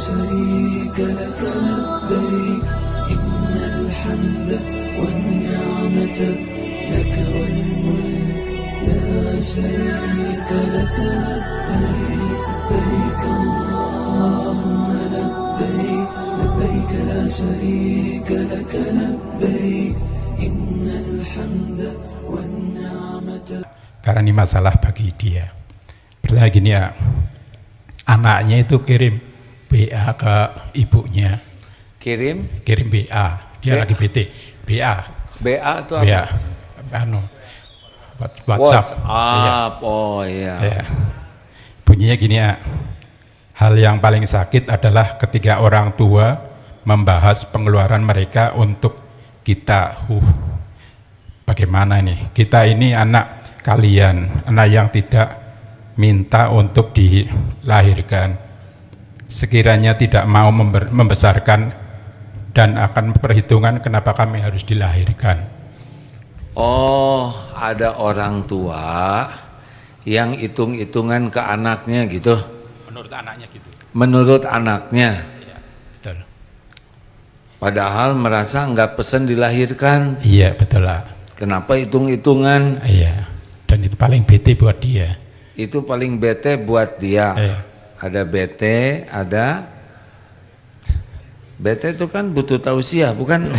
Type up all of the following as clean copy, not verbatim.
شريك لك لبيك إن الحمد والنعمة لك والملك لا شريك لك لبيك لبيك اللهم لبيك لبيك لا شريك لك لبيك إن الحمد والنعمة. Karena ini masalah bagi dia. Bertanya gini ya, anaknya itu kirim BA ke ibunya. Kirim BA, dia lagi BT. BA itu apa? BA, WhatsApp. Oh iya. Ya. Bunyinya gini ya, hal yang paling sakit adalah ketika orang tua membahas pengeluaran mereka untuk kita. Bagaimana nih? Kita ini anak kalian, anak yang tidak minta untuk dilahirkan. Sekiranya tidak mau membesarkan dan akan perhitungan kenapa kami harus dilahirkan. Oh, ada orang tua yang hitung-hitungan ke anaknya gitu. Menurut anaknya gitu. Menurut anaknya. Iya, betul. Padahal merasa nggak pesen dilahirkan. Iya, betul lah. Kenapa hitung-hitungan? Iya, dan itu paling bete buat dia. Itu paling bete buat dia. Iya. Ada bete, ada bete itu kan butuh tausiah, bukan?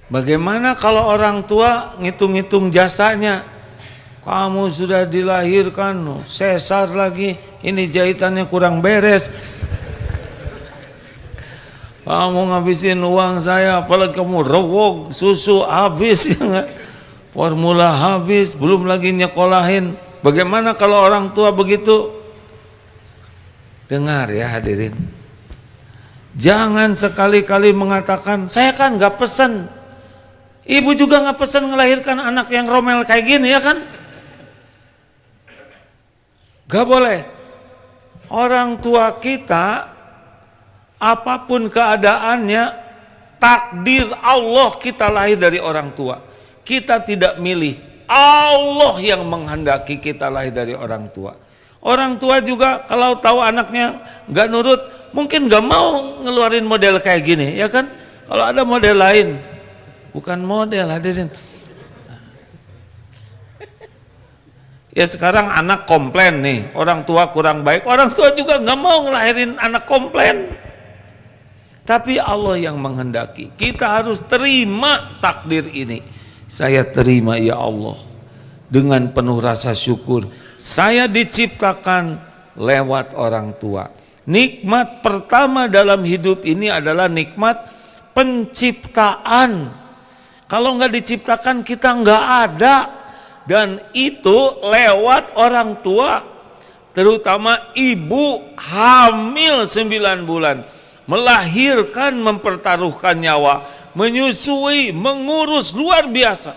Bagaimana kalau orang tua ngitung-ngitung jasanya? Kamu sudah dilahirkan, sesar lagi, ini jahitannya kurang beres. Kamu ngabisin uang saya, apalagi kamu rewok, susu habis, formula habis, belum lagi nyekolahin. Bagaimana kalau orang tua begitu? Dengar ya hadirin, jangan sekali-kali mengatakan saya kan nggak pesen. Ibu juga nggak pesen ngelahirkan anak yang romel kayak gini ya kan? Gak boleh. Orang tua kita apapun keadaannya, takdir Allah kita lahir dari orang tua. Kita tidak milih, Allah yang menghendaki kita lahir dari orang tua. Orang tua juga kalau tahu anaknya gak nurut, mungkin gak mau ngeluarin model kayak gini, ya kan? Kalau ada model lain, bukan model hadirin. Ya sekarang anak komplain nih, orang tua kurang baik, orang tua juga gak mau ngelahirin anak komplain. Tapi Allah yang menghendaki, kita harus terima takdir ini. Saya terima ya Allah dengan penuh rasa syukur. Saya diciptakan lewat orang tua. Nikmat pertama dalam hidup ini adalah nikmat penciptaan. Kalau nggak diciptakan kita nggak ada. Dan itu lewat orang tua. Terutama ibu hamil 9 bulan. Melahirkan, mempertaruhkan nyawa, menyusui, mengurus luar biasa.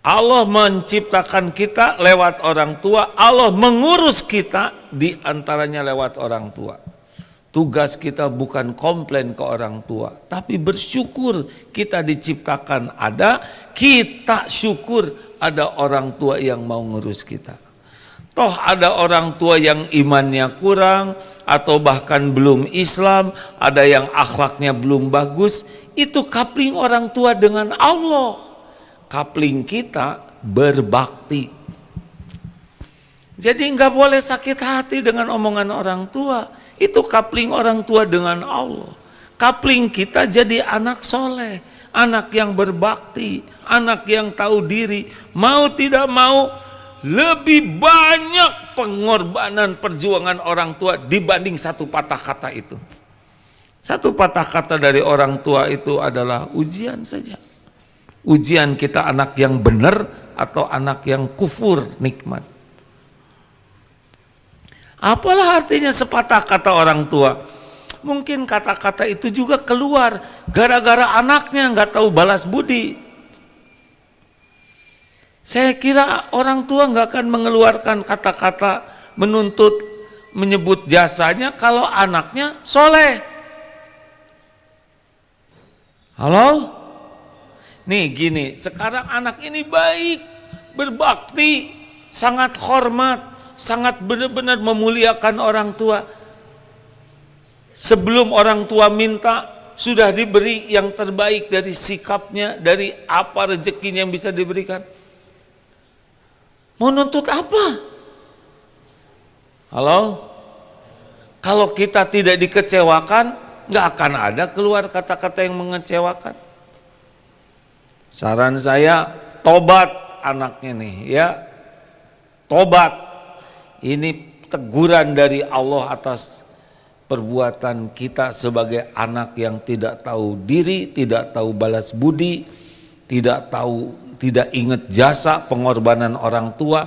Allah menciptakan kita lewat orang tua, Allah mengurus kita diantaranya lewat orang tua. Tugas kita bukan komplain ke orang tua, tapi bersyukur kita diciptakan ada, kita syukur ada orang tua yang mau ngurus kita. Toh ada orang tua yang imannya kurang atau bahkan belum Islam, ada yang akhlaknya belum bagus, itu coupling orang tua dengan Allah. Coupling kita berbakti. Jadi nggak boleh sakit hati dengan omongan orang tua. Itu coupling orang tua dengan Allah. Coupling kita jadi anak soleh, anak yang berbakti, anak yang tahu diri. Mau tidak mau lebih banyak pengorbanan perjuangan orang tua dibanding satu patah kata itu. Satu patah kata dari orang tua itu adalah ujian saja. Ujian kita anak yang benar atau anak yang kufur nikmat. Apalah artinya sepatah kata orang tua? Mungkin kata-kata itu juga keluar gara-gara anaknya nggak tahu balas budi. Saya kira orang tua nggak akan mengeluarkan kata-kata menuntut, menyebut jasanya kalau anaknya soleh. Halo? Nih gini, sekarang anak ini baik, berbakti, sangat hormat, sangat benar-benar memuliakan orang tua. Sebelum orang tua minta, sudah diberi yang terbaik dari sikapnya, dari apa rezekinya yang bisa diberikan. Mau nuntut apa? Halo? Kalau kita tidak dikecewakan, nggak akan ada keluar kata-kata yang mengecewakan. Saran saya, tobat anaknya nih ya. Tobat. Ini teguran dari Allah atas perbuatan kita sebagai anak yang tidak tahu diri, tidak tahu balas budi, tidak ingat jasa pengorbanan orang tua.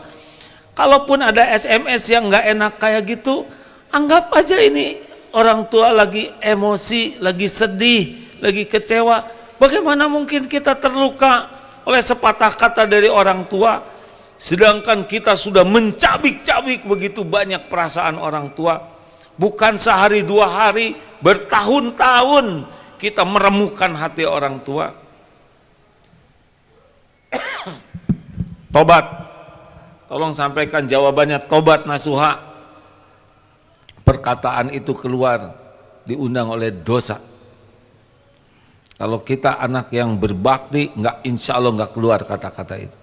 Kalaupun ada SMS yang nggak enak kayak gitu, anggap aja ini orang tua lagi emosi, lagi sedih, lagi kecewa. Bagaimana mungkin kita terluka oleh sepatah kata dari orang tua, sedangkan kita sudah mencabik-cabik begitu banyak perasaan orang tua. Bukan sehari dua hari, bertahun-tahun kita meremukan hati orang tua. Tobat. Tolong sampaikan jawabannya, tobat nasuha. Perkataan itu keluar diundang oleh dosa. Kalau kita anak yang berbakti, insya Allah nggak keluar kata-kata itu.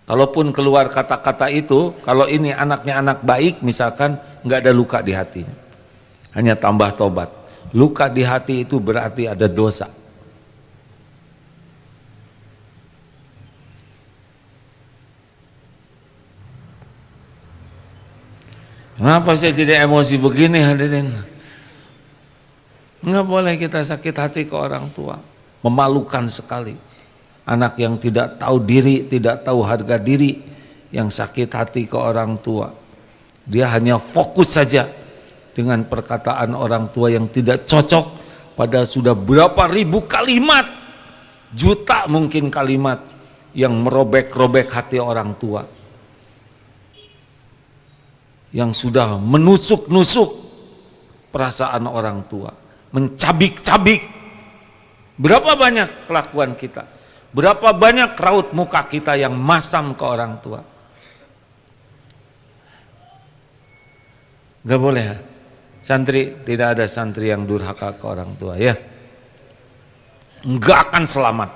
Kalaupun keluar kata-kata itu, kalau ini anaknya anak baik misalkan, nggak ada luka di hatinya, hanya tambah tobat. Luka di hati itu berarti ada dosa. Kenapa saya jadi emosi begini hadirin? Nggak boleh kita sakit hati ke orang tua, memalukan sekali. Anak yang tidak tahu diri, tidak tahu harga diri, yang sakit hati ke orang tua. Dia hanya fokus saja dengan perkataan orang tua yang tidak cocok, padahal sudah berapa ribu kalimat, juta mungkin kalimat yang merobek-robek hati orang tua, yang sudah menusuk-nusuk perasaan orang tua, mencabik-cabik. Berapa banyak kelakuan kita? Berapa banyak raut muka kita yang masam ke orang tua? Gak boleh ya? Santri, tidak ada santri yang durhaka ke orang tua ya. Enggak akan selamat.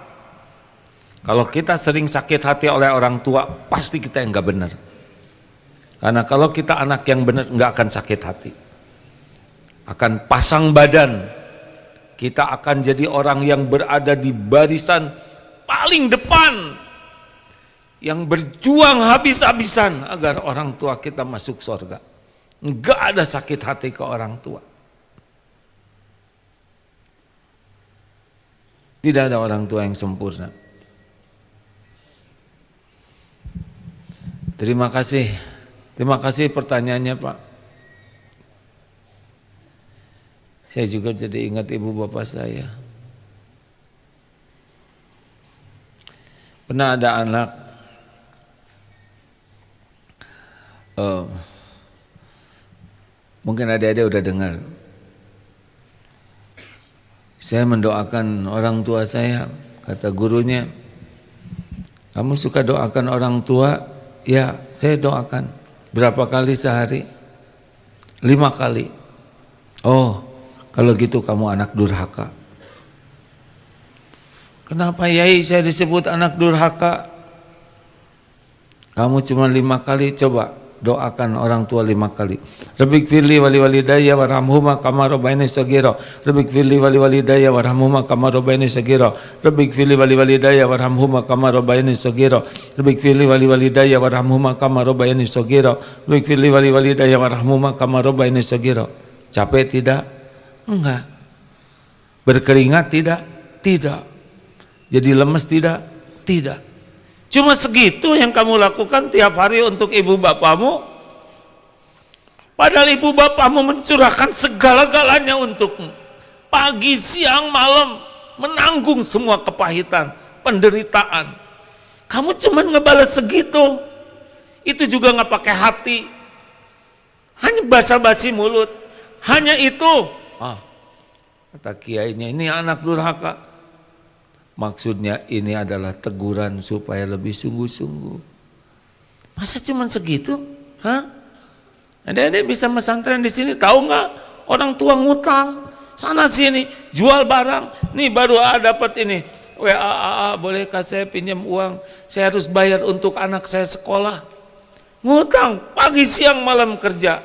Kalau kita sering sakit hati oleh orang tua, pasti kita yang gak benar. Karena kalau kita anak yang benar, enggak akan sakit hati. Akan pasang badan. Kita akan jadi orang yang berada di barisan paling depan, yang berjuang habis-habisan agar orang tua kita masuk surga. Enggak ada sakit hati ke orang tua. Tidak ada orang tua yang sempurna. Terima kasih pertanyaannya Pak. Saya juga jadi ingat ibu bapak saya. Pernah ada anak mungkin adik-adik udah dengar. Saya mendoakan orang tua saya, kata gurunya, kamu suka doakan orang tua? Ya, saya doakan. Berapa kali sehari? 5 kali. Oh, kalau gitu kamu anak durhaka. Kenapa Yai saya disebut anak durhaka? Kamu cuma 5 kali, coba doakan orang tua 5 kali. Rabbik firli wali walidayya warhamhuma kama rabbayani shaghira. Rabbik firli wali walidayya warhamhuma kama rabbayani shaghira. Rabbik firli wali walidayya warhamhuma kama rabbayani shaghira. Rabbik firli wali walidayya warhamhuma kama rabbayani shaghira. Rabbik firli wali walidayya warhamhuma kama rabbayani shaghira. Capek tidak? Enggak. Berkeringat tidak? Tidak. Jadi lemes tidak? Tidak. Cuma segitu yang kamu lakukan tiap hari untuk ibu bapamu. Padahal ibu bapamu mencurahkan segala-galanya untukmu. Pagi, siang, malam menanggung semua kepahitan, penderitaan. Kamu cuma ngebales segitu. Itu juga nggak pakai hati. Hanya basa-basi mulut. Hanya itu. Kata kiainya, ini anak durhaka. Maksudnya ini adalah teguran supaya lebih sungguh-sungguh. Masa cuma segitu? Hah? Adik-adik bisa pesantren di sini, tahu nggak? Orang tua ngutang sana sini, jual barang. Nih baru dapat ini. WA, bolehkah saya pinjam uang? Saya harus bayar untuk anak saya sekolah. Ngutang pagi siang malam kerja.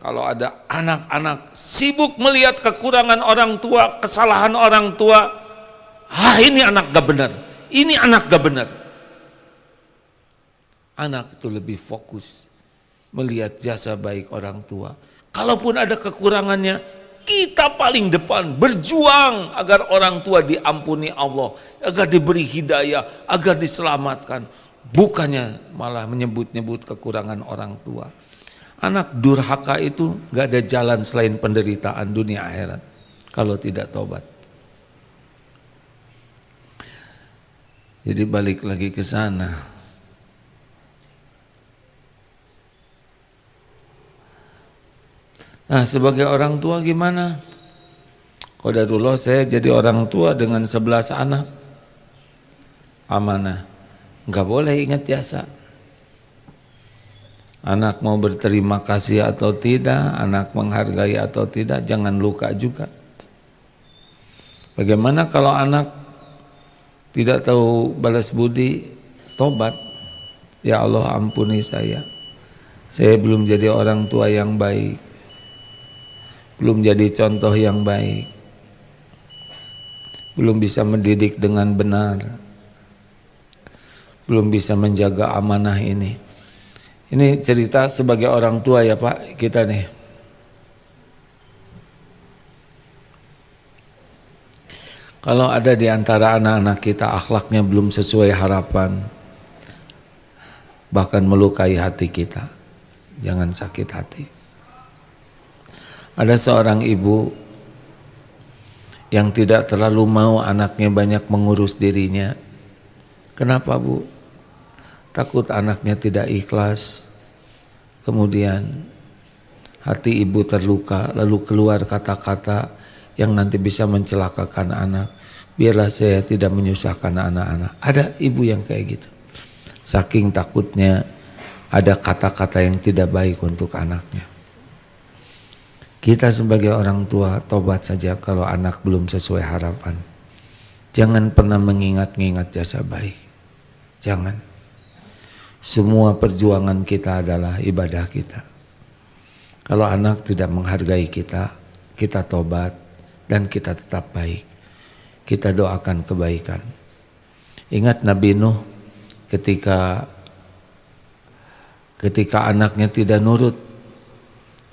Kalau ada anak-anak sibuk melihat kekurangan orang tua, kesalahan orang tua, ini anak gak benar, ini anak gak benar. Anak itu lebih fokus melihat jasa baik orang tua. Kalaupun ada kekurangannya, kita paling depan berjuang agar orang tua diampuni Allah, agar diberi hidayah, agar diselamatkan. Bukannya malah menyebut-nyebut kekurangan orang tua. Anak durhaka itu gak ada jalan selain penderitaan dunia akhirat kalau tidak tobat. Jadi balik lagi ke sana. Nah, sebagai orang tua gimana? Qadarullah saya jadi orang tua dengan 11 anak. Amanah. Enggak boleh ingat jasa. Anak mau berterima kasih atau tidak, anak menghargai atau tidak, jangan luka juga. Bagaimana kalau anak tidak tahu balas budi? Tobat. Ya Allah, ampuni saya belum jadi orang tua yang baik, belum jadi contoh yang baik, belum bisa mendidik dengan benar, belum bisa menjaga amanah ini. Ini cerita sebagai orang tua ya Pak, kita nih. Kalau ada di antara anak-anak kita akhlaknya belum sesuai harapan, bahkan melukai hati kita, jangan sakit hati. Ada seorang ibu yang tidak terlalu mau anaknya banyak mengurus dirinya. Kenapa Bu? Takut anaknya tidak ikhlas, kemudian hati ibu terluka, lalu keluar kata-kata yang nanti bisa mencelakakan anak. Biarlah saya tidak menyusahkan anak-anak. Ada ibu yang kayak gitu, saking takutnya ada kata-kata yang tidak baik untuk anaknya. Kita sebagai orang tua tobat saja kalau anak belum sesuai harapan. Jangan pernah mengingat-ingat jasa baik. Jangan. Semua perjuangan kita adalah ibadah kita. Kalau anak tidak menghargai kita, kita tobat dan kita tetap baik. Kita doakan kebaikan. Ingat Nabi Nuh ketika anaknya tidak nurut,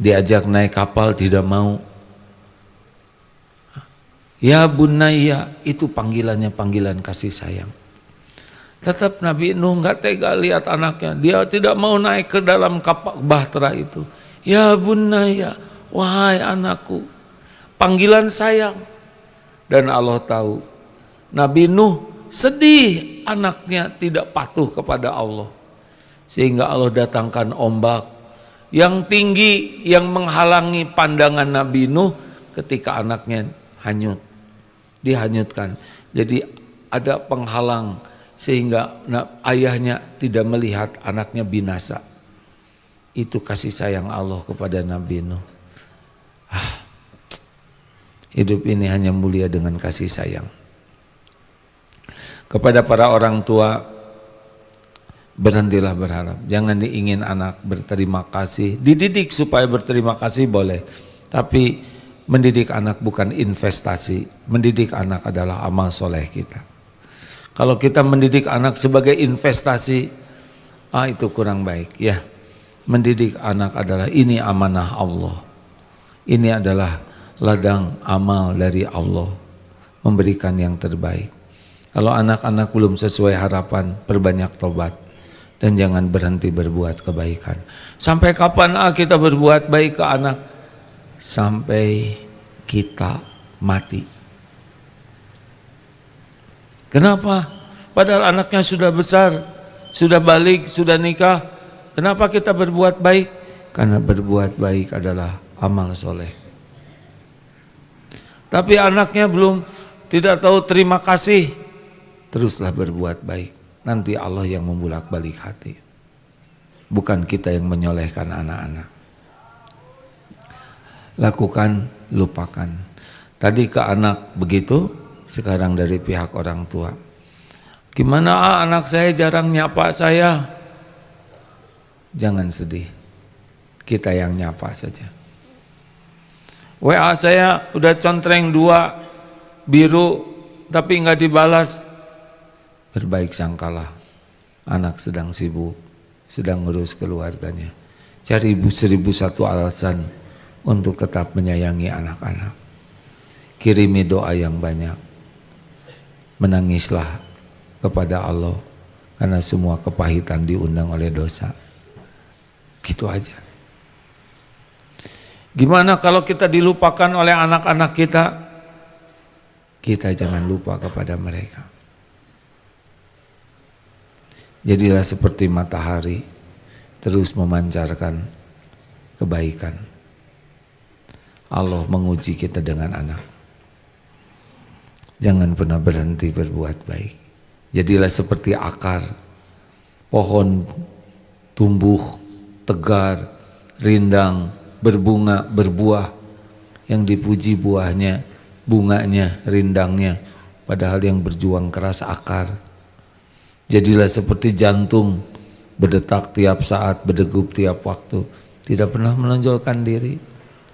diajak naik kapal tidak mau. Ya bunayya, itu panggilannya panggilan kasih sayang. Tetap Nabi Nuh nggak tega lihat anaknya, dia tidak mau naik ke dalam kapal bahtera itu. Ya bunayya, wahai anakku, panggilan sayang. Dan Allah tahu Nabi Nuh sedih anaknya tidak patuh kepada Allah, sehingga Allah datangkan ombak yang tinggi yang menghalangi pandangan Nabi Nuh ketika anaknya hanyut, dihanyutkan. Jadi ada penghalang sehingga ayahnya tidak melihat anaknya binasa. Itu kasih sayang Allah kepada Nabi Nuh. Hidup ini hanya mulia dengan kasih sayang. Kepada para orang tua, berhentilah berharap. Jangan diingin anak berterima kasih. Dididik supaya berterima kasih boleh, tapi mendidik anak bukan investasi. Mendidik anak adalah amal soleh kita. Kalau kita mendidik anak sebagai investasi, itu kurang baik ya. Mendidik anak adalah ini amanah Allah. Ini adalah ladang amal dari Allah, memberikan yang terbaik. Kalau anak-anak belum sesuai harapan, perbanyak tobat dan jangan berhenti berbuat kebaikan. Sampai kapan kita berbuat baik ke anak? Sampai kita mati. Kenapa? Padahal anaknya sudah besar, sudah balik, sudah nikah. Kenapa kita berbuat baik? Karena berbuat baik adalah amal soleh. Tapi anaknya belum tidak tahu terima kasih, teruslah berbuat baik. Nanti Allah yang membulak-balik hati, bukan kita yang menyolehkan anak-anak. Lakukan, lupakan. Tadi ke anak begitu, sekarang dari pihak orang tua. Gimana anak saya jarang nyapa saya? Jangan sedih, kita yang nyapa saja. WA saya udah contreng 2 biru tapi nggak dibalas. Berbaik sangkalah, anak sedang sibuk, sedang ngurus keluarganya. Cari 1001 alasan untuk tetap menyayangi anak-anak. Kirimi doa yang banyak. Menangislah kepada Allah karena semua kepahitan diundang oleh dosa. Gitu aja. Gimana kalau kita dilupakan oleh anak-anak kita? Kita jangan lupa kepada mereka. Jadilah seperti matahari, terus memancarkan kebaikan. Allah menguji kita dengan anak. Jangan pernah berhenti berbuat baik. Jadilah seperti akar pohon tumbuh tegar, rindang, berbunga, berbuah, yang dipuji buahnya, bunganya, rindangnya, padahal yang berjuang keras akar. Jadilah seperti jantung, berdetak tiap saat, berdegup tiap waktu, tidak pernah menonjolkan diri.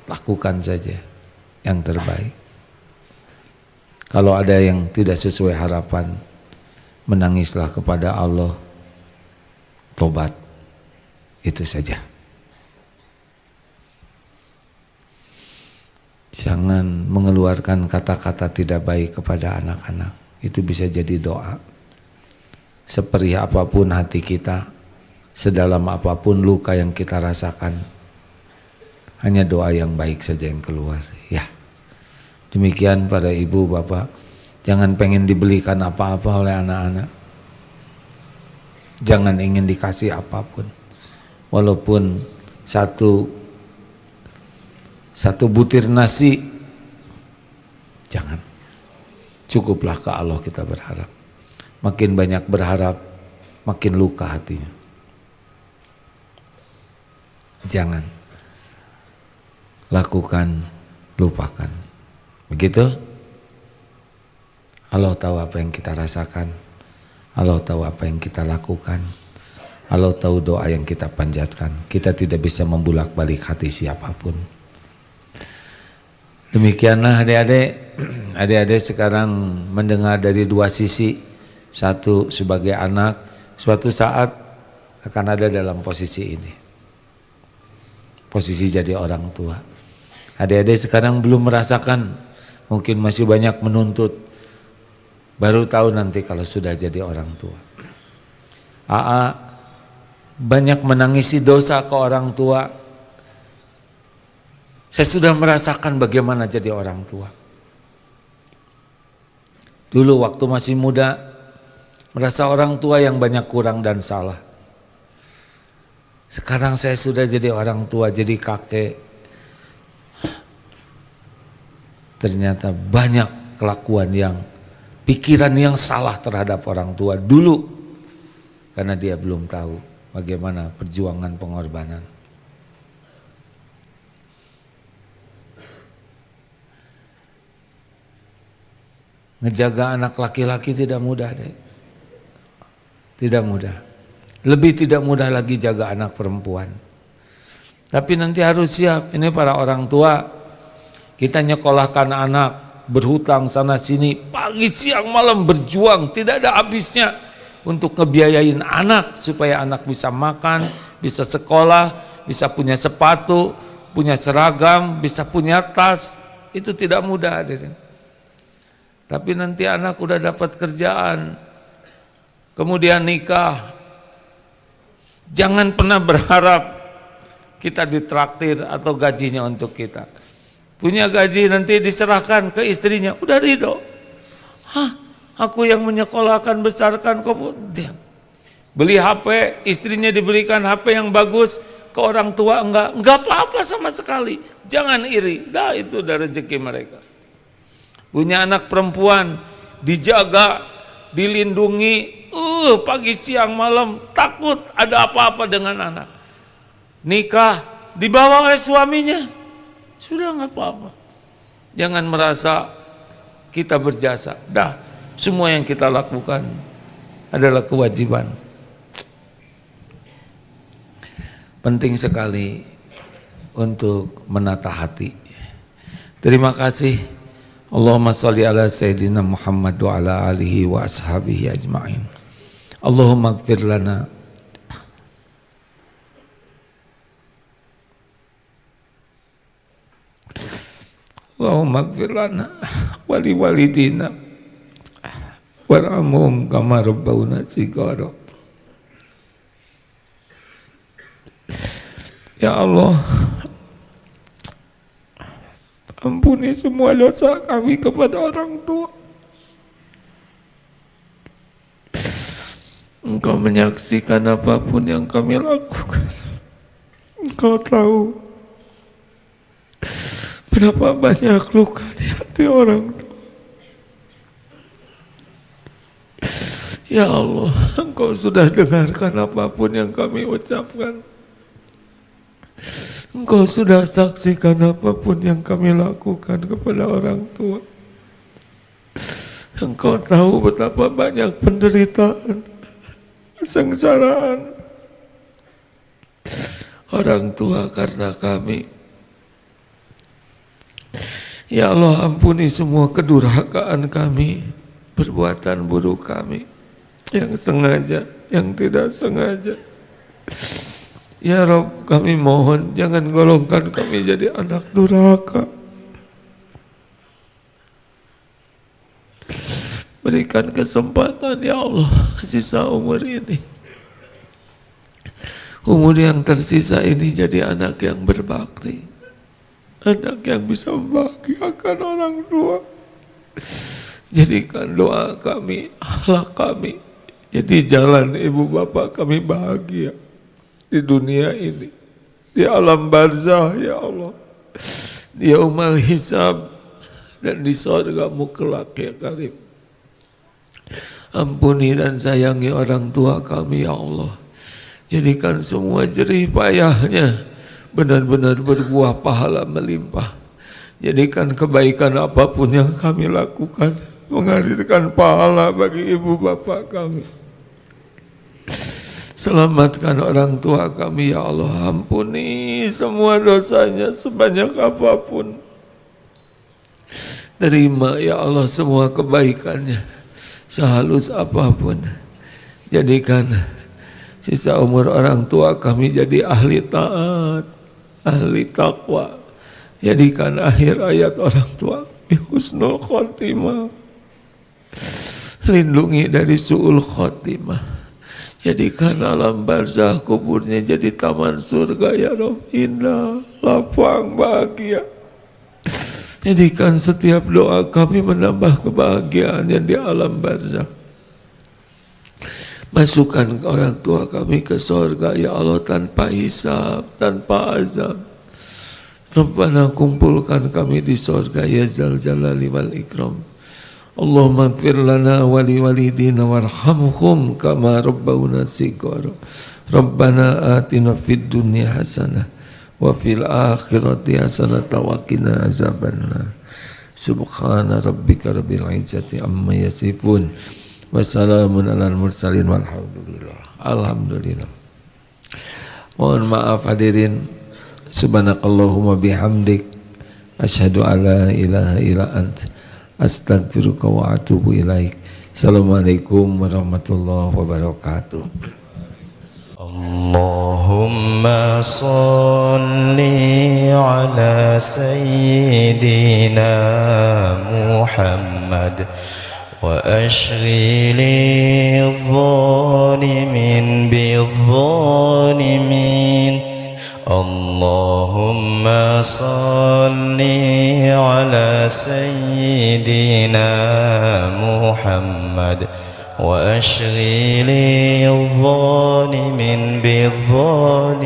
Lakukan saja yang terbaik. Kalau ada yang tidak sesuai harapan, menangislah kepada Allah, tobat, itu saja. Jangan mengeluarkan kata-kata tidak baik kepada anak-anak. Itu bisa jadi doa. Seperih apapun hati kita, sedalam apapun luka yang kita rasakan, hanya doa yang baik saja yang keluar. Ya, demikian pada ibu bapak. Jangan pengen dibelikan apa-apa oleh anak-anak. Jangan ingin dikasih apapun, walaupun satu butir nasi. Jangan. Cukuplah ke Allah kita berharap. Makin banyak berharap, makin luka hatinya. Jangan. Lakukan, lupakan. Begitu? Allah tahu apa yang kita rasakan. Allah tahu apa yang kita lakukan. Allah tahu doa yang kita panjatkan. Kita tidak bisa membulak-balik hati siapapun. Demikianlah adik-adik. Adik-adik sekarang mendengar dari 2 sisi. Satu, sebagai anak, suatu saat akan ada dalam posisi ini. Posisi jadi orang tua. Adik-adik sekarang belum merasakan, mungkin masih banyak menuntut. Baru tahu nanti kalau sudah jadi orang tua. AA banyak menangisi dosa ke orang tua. Saya sudah merasakan bagaimana jadi orang tua. Dulu waktu masih muda, merasa orang tua yang banyak kurang dan salah. Sekarang saya sudah jadi orang tua, jadi kakek. Ternyata banyak kelakuan yang, pikiran yang salah terhadap orang tua dulu. Karena dia belum tahu bagaimana perjuangan pengorbanan. Ngejaga anak laki-laki tidak mudah deh. Tidak mudah. Lebih tidak mudah lagi jaga anak perempuan. Tapi nanti harus siap. Ini para orang tua, kita nyekolahkan anak, berhutang sana sini, pagi siang malam berjuang, tidak ada habisnya untuk ngebiayain anak supaya anak bisa makan, bisa sekolah, bisa punya sepatu, punya seragam, bisa punya tas. Itu tidak mudah, hadirin. Tapi nanti anak udah dapat kerjaan, kemudian nikah. Jangan pernah berharap kita ditraktir atau gajinya untuk kita. Punya gaji nanti diserahkan ke istrinya, udah ridho. Hah, aku yang menyekolahkan, besarkan, kok diam. Beli HP, istrinya diberikan HP yang bagus, ke orang tua enggak apa-apa sama sekali. Jangan iri, dah itu udah rezeki mereka. Punya anak perempuan, dijaga, dilindungi, pagi siang malam takut ada apa-apa dengan anak. Nikah dibawa oleh suaminya, sudah nggak apa-apa. Jangan merasa kita berjasa. Dah, semua yang kita lakukan adalah kewajiban. Penting sekali untuk menata hati. Terima kasih. Allahumma sholli ala sayyidina Muhammad wa ala alihi wa ashabihi ajma'in. Allahumma ighfir lana Allahumma ighfir lana wa li walidina warhamhum kama rabbawna shighara. Ya Allah, ampuni semua dosa kami kepada orang tua. Engkau menyaksikan apapun yang kami lakukan. Engkau tahu berapa banyak luka di hati orang tua. Ya Allah, Engkau sudah dengarkan apapun yang kami ucapkan. Engkau sudah saksikan apapun yang kami lakukan kepada orang tua. Engkau tahu betapa banyak penderitaan, kesengsaraan orang tua karena kami. Ya Allah, ampuni semua kedurhakaan kami, perbuatan buruk kami, yang sengaja, yang tidak sengaja. Ya Rabb, kami mohon jangan golongkan kami jadi anak durhaka. Berikan kesempatan ya Allah sisa umur ini. Umur yang tersisa ini jadi anak yang berbakti, anak yang bisa membahagiakan orang tua. Jadikan doa kami, akhlak kami jadi jalan ibu bapak kami bahagia di dunia ini, di alam barzah ya Allah, di yaumul hisab, dan di surgamu kelak ya Karim. Ampuni dan sayangi orang tua kami ya Allah. Jadikan semua jerih payahnya benar-benar berbuah pahala melimpah. Jadikan kebaikan apapun yang kami lakukan menghadirkan pahala bagi ibu bapak kami. Selamatkan orang tua kami ya Allah. Ampuni semua dosanya sebanyak apapun. Terima ya Allah semua kebaikannya sehalus apapun. Jadikan sisa umur orang tua kami jadi ahli taat, ahli taqwa. Jadikan akhir ayat orang tua kami husnul khotimah. Lindungi dari su'ul khotimah. Jadikan alam barzah kuburnya jadi taman surga ya Rabb, indah, lapang, bahagia. Jadikan setiap doa kami menambah kebahagiaan yang di alam barzah. Masukkan orang tua kami ke surga ya Allah tanpa hisab, tanpa azab. Rabbana kumpulkan kami di surga ya Zal Jalali wal Ikram. Allahumma ighfir lana wa li walidina warhamhum kama rabbawna shighara. Rabbana atina fid dunya hasanah wa fil akhirati hasanah wa qina azabannar. Subhana rabbika rabbil izzati amma yasifun wa salamun alal mursalin walhamdulillah. Alhamdulillah. Mohon maaf hadirin. Subhanakallahumma bihamdik asyhadu alla ilaha illa anta astaghfiruka wa atubu ilaik. Assalamualaikum warahmatullahi wabarakatuh. Allahumma salli ala sayyidina Muhammad wa ashghili adh-dhalimin bidh-dhalimin. Allahumma salli ala sayyidina Muhammad wa ashghili adh-dhalimin bidh-dhalimin.